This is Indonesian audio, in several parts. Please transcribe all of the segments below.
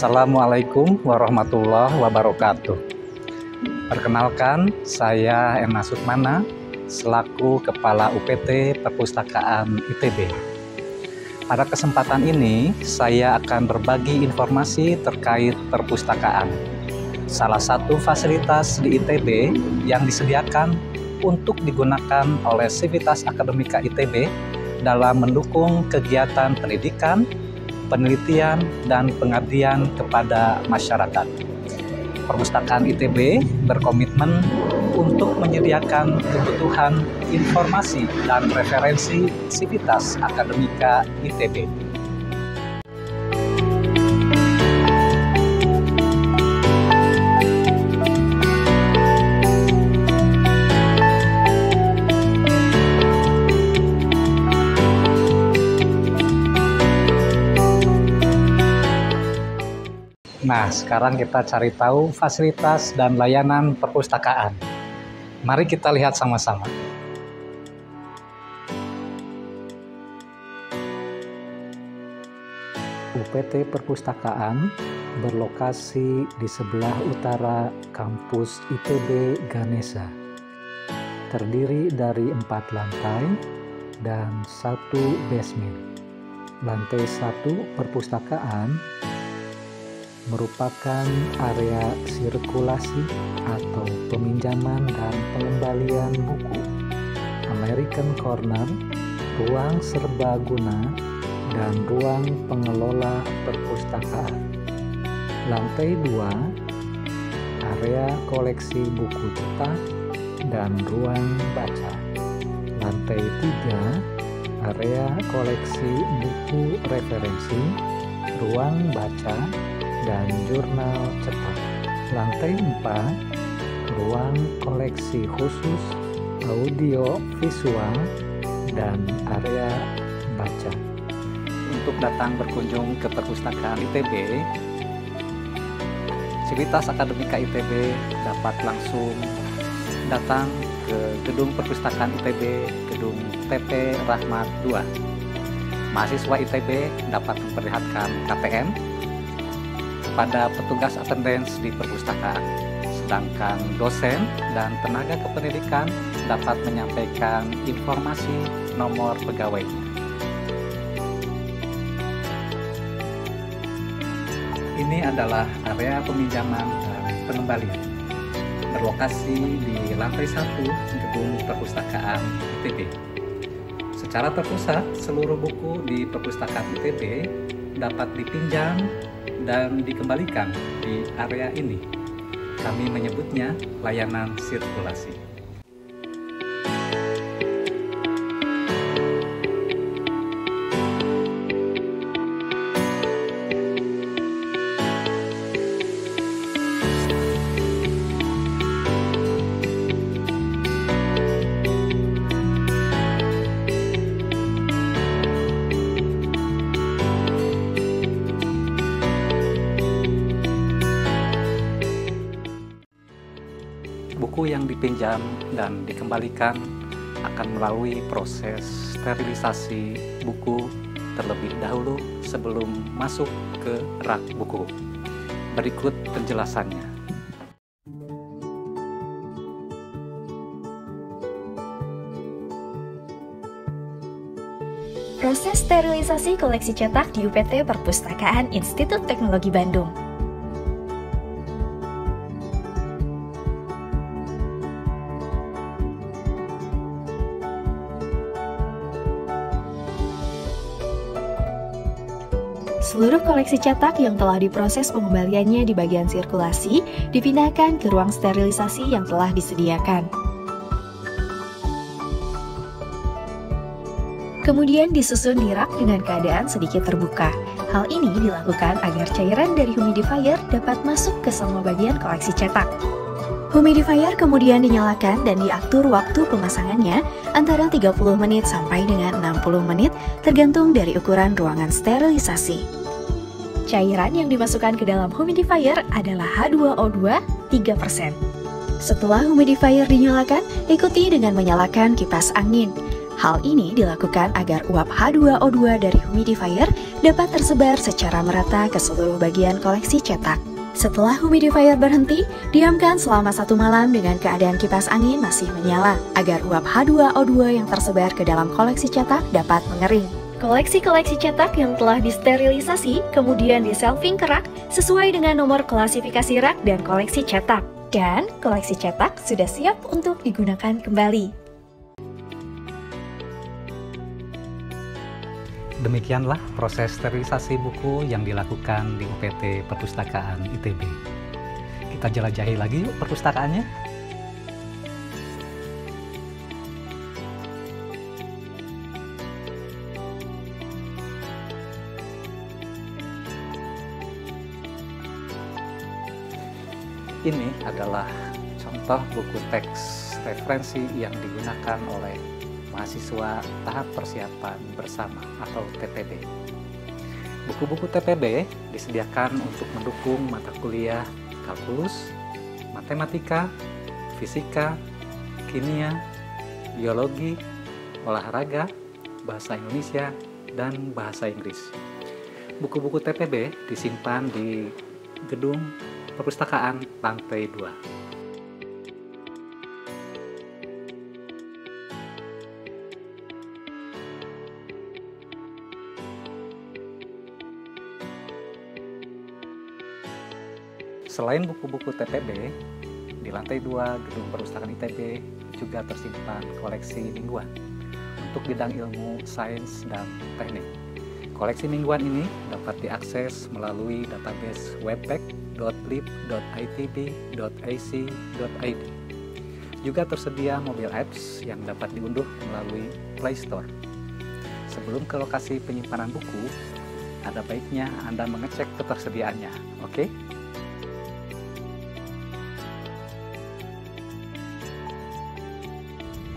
Assalamualaikum warahmatullahi wabarakatuh. Perkenalkan, saya Erna Sukmana, selaku Kepala UPT Perpustakaan ITB. Pada kesempatan ini, saya akan berbagi informasi terkait perpustakaan. Salah satu fasilitas di ITB yang disediakan untuk digunakan oleh Sivitas Akademika ITB dalam mendukung kegiatan pendidikan, penelitian, dan pengabdian kepada masyarakat. Perpustakaan ITB berkomitmen untuk menyediakan kebutuhan informasi dan referensi Sivitas Akademika ITB. Nah, sekarang kita cari tahu fasilitas dan layanan perpustakaan. Mari kita lihat sama-sama. UPT Perpustakaan berlokasi di sebelah utara kampus ITB Ganesha. Terdiri dari 4 lantai dan 1 basement. Lantai 1 perpustakaan merupakan area sirkulasi atau peminjaman dan pengembalian buku, American Corner, ruang serbaguna, dan ruang pengelola perpustakaan. Lantai 2, area koleksi buku cetak dan ruang baca. Lantai 3, area koleksi buku referensi, ruang baca, dan jurnal cetak. Lantai 4, ruang koleksi khusus, audio visual, dan area baca. Untuk datang berkunjung ke perpustakaan ITB, Sivitas Akademika ITB dapat langsung datang ke gedung perpustakaan ITB, gedung TP Rahmat 2. Mahasiswa ITB dapat memperlihatkan KTM pada petugas attendance di perpustakaan, sedangkan dosen dan tenaga kependidikan dapat menyampaikan informasi nomor pegawainya. Ini adalah area peminjaman dan pengembalian, berlokasi di lantai 1 gedung perpustakaan ITB. Secara terpusat, seluruh buku di perpustakaan ITB dapat dipinjam dan dikembalikan di area ini. Kami menyebutnya layanan sirkulasi. Buku yang dipinjam dan dikembalikan akan melalui proses sterilisasi buku terlebih dahulu sebelum masuk ke rak buku. Berikut penjelasannya. Proses sterilisasi koleksi cetak di UPT Perpustakaan Institut Teknologi Bandung. Seluruh koleksi cetak yang telah diproses pengembaliannya di bagian sirkulasi dipindahkan ke ruang sterilisasi yang telah disediakan. Kemudian disusun di rak dengan keadaan sedikit terbuka. Hal ini dilakukan agar cairan dari humidifier dapat masuk ke semua bagian koleksi cetak. Humidifier kemudian dinyalakan dan diatur waktu pemasangannya antara 30 menit sampai dengan 60 menit tergantung dari ukuran ruangan sterilisasi. Cairan yang dimasukkan ke dalam humidifier adalah H2O2 3%. Setelah humidifier dinyalakan, ikuti dengan menyalakan kipas angin. Hal ini dilakukan agar uap H2O2 dari humidifier dapat tersebar secara merata ke seluruh bagian koleksi cetak. Setelah humidifier berhenti, diamkan selama 1 malam dengan keadaan kipas angin masih menyala, agar uap H2O2 yang tersebar ke dalam koleksi cetak dapat mengering. Koleksi-koleksi cetak yang telah disterilisasi kemudian di-shelving ke rak sesuai dengan nomor klasifikasi rak dan koleksi cetak. Dan koleksi cetak sudah siap untuk digunakan kembali. Demikianlah proses sterilisasi buku yang dilakukan di UPT Perpustakaan ITB. Kita jelajahi lagi yuk perpustakaannya. Ini adalah contoh buku teks referensi yang digunakan oleh mahasiswa tahap persiapan bersama atau TPB. Buku-buku TPB disediakan untuk mendukung mata kuliah kalkulus, matematika, fisika, kimia, biologi, olahraga, bahasa Indonesia, dan bahasa Inggris. Buku-buku TPB disimpan di gedung perpustakaan lantai 2. Selain buku-buku TPB, di lantai 2 gedung perpustakaan ITB juga tersimpan koleksi mingguan untuk bidang ilmu, sains, dan teknik. Koleksi mingguan ini dapat diakses melalui database webpack.lib.itb.ac.id. Juga tersedia mobile apps yang dapat diunduh melalui Play Store. Sebelum ke lokasi penyimpanan buku, ada baiknya Anda mengecek ketersediaannya, oke?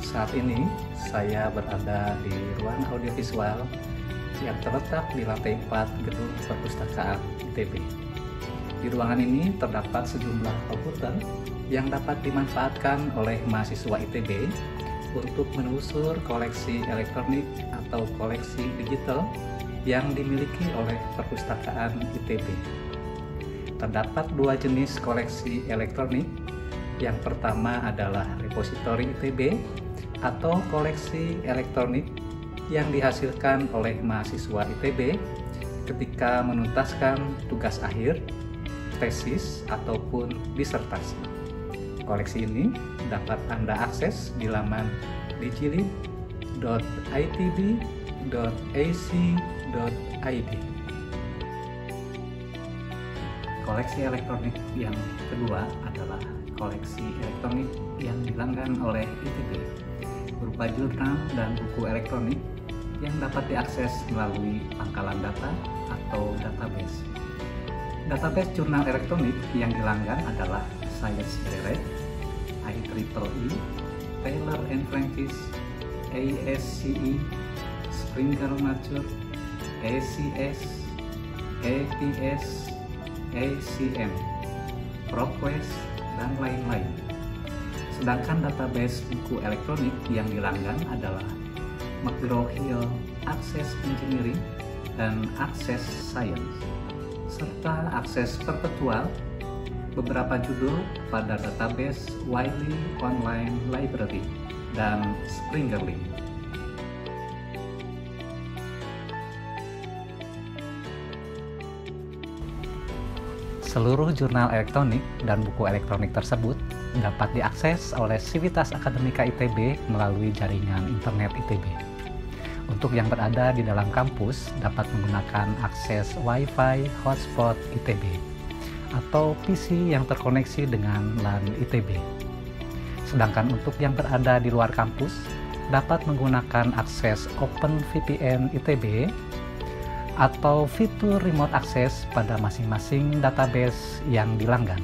Saat ini saya berada di ruang audiovisual yang terletak di lantai 4 gedung perpustakaan ITB. Di ruangan ini terdapat sejumlah komputer yang dapat dimanfaatkan oleh mahasiswa ITB untuk menelusur koleksi elektronik atau koleksi digital yang dimiliki oleh perpustakaan ITB. Terdapat 2 jenis koleksi elektronik. Yang pertama adalah repositori ITB atau koleksi elektronik yang dihasilkan oleh mahasiswa ITB ketika menuntaskan tugas akhir, tesis, ataupun disertasi. Koleksi ini dapat Anda akses di laman digilib.itb.ac.id. Koleksi elektronik yang kedua adalah koleksi elektronik yang dilanggan oleh ITB, berupa jurnal dan buku elektronik yang dapat diakses melalui pangkalan data atau database. Database jurnal elektronik yang dilanggan adalah Science Direct, IEEE, Taylor & Francis, ASCE, Springer Nature, ACS, APS, ACM, ProQuest, dan lain-lain. Sedangkan database buku elektronik yang dilanggan adalah McGraw-Hill Access Engineering dan Access Science, serta akses perpetual beberapa judul pada database Wiley Online Library dan Springerlink. Seluruh jurnal elektronik dan buku elektronik tersebut dapat diakses oleh Sivitas Akademika ITB melalui jaringan internet ITB. Untuk yang berada di dalam kampus dapat menggunakan akses Wi-Fi hotspot ITB atau PC yang terkoneksi dengan LAN ITB. Sedangkan untuk yang berada di luar kampus dapat menggunakan akses OpenVPN ITB atau fitur remote access pada masing-masing database yang dilanggan.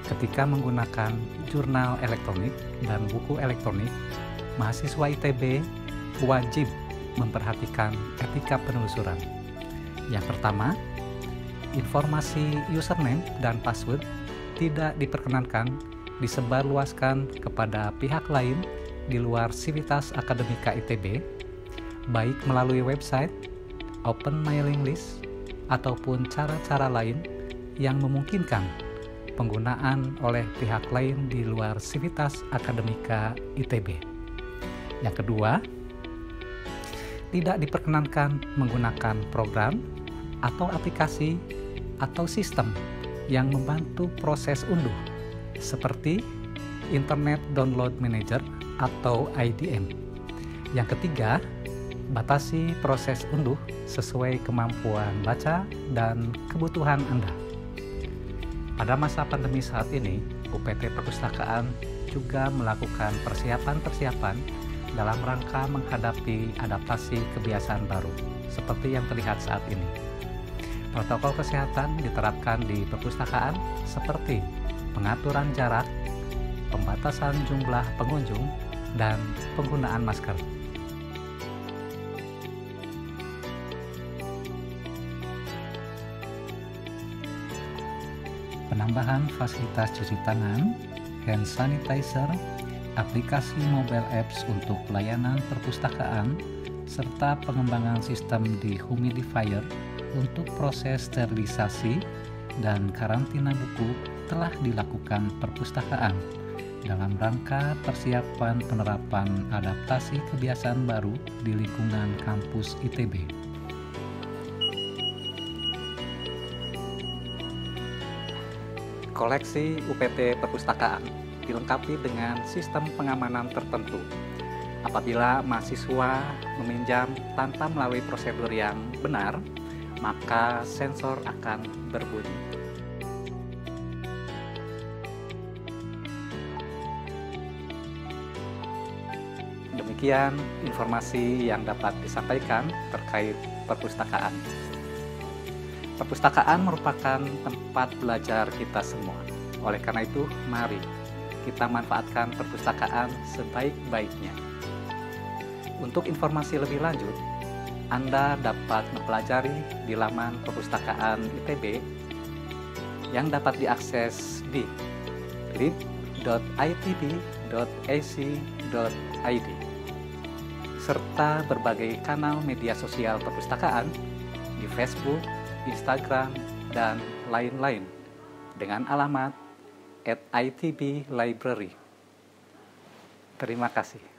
Ketika menggunakan jurnal elektronik dan buku elektronik, mahasiswa ITB wajib memperhatikan etika penelusuran. Yang pertama, informasi username dan password tidak diperkenankan disebarluaskan kepada pihak lain di luar Sivitas Akademika ITB, baik melalui website, open mailing list, ataupun cara-cara lain yang memungkinkan penggunaan oleh pihak lain di luar Sivitas Akademika ITB. Yang kedua, tidak diperkenankan menggunakan program atau aplikasi atau sistem yang membantu proses unduh seperti Internet Download Manager atau IDM. Yang ketiga, batasi proses unduh sesuai kemampuan baca dan kebutuhan Anda. Pada masa pandemi saat ini, UPT Perpustakaan juga melakukan persiapan-persiapan dalam rangka menghadapi adaptasi kebiasaan baru, seperti yang terlihat saat ini. Protokol kesehatan diterapkan di perpustakaan seperti pengaturan jarak, pembatasan jumlah pengunjung, dan penggunaan masker. Penambahan fasilitas cuci tangan, hand sanitizer, aplikasi mobile apps untuk pelayanan perpustakaan, serta pengembangan sistem dehumidifier untuk proses sterilisasi dan karantina buku telah dilakukan perpustakaan dalam rangka persiapan penerapan adaptasi kebiasaan baru di lingkungan kampus ITB. Koleksi UPT Perpustakaan dilengkapi dengan sistem pengamanan tertentu. Apabila mahasiswa meminjam tanpa melalui prosedur yang benar, maka sensor akan berbunyi. Demikian informasi yang dapat disampaikan terkait perpustakaan. Perpustakaan merupakan tempat belajar kita semua. Oleh karena itu, mari kita manfaatkan perpustakaan sebaik-baiknya. Untuk informasi lebih lanjut, Anda dapat mempelajari di laman perpustakaan ITB yang dapat diakses di lib.itb.ac.id serta berbagai kanal media sosial perpustakaan di Facebook, Instagram, dan lain-lain dengan alamat @itblibrary. Terima kasih.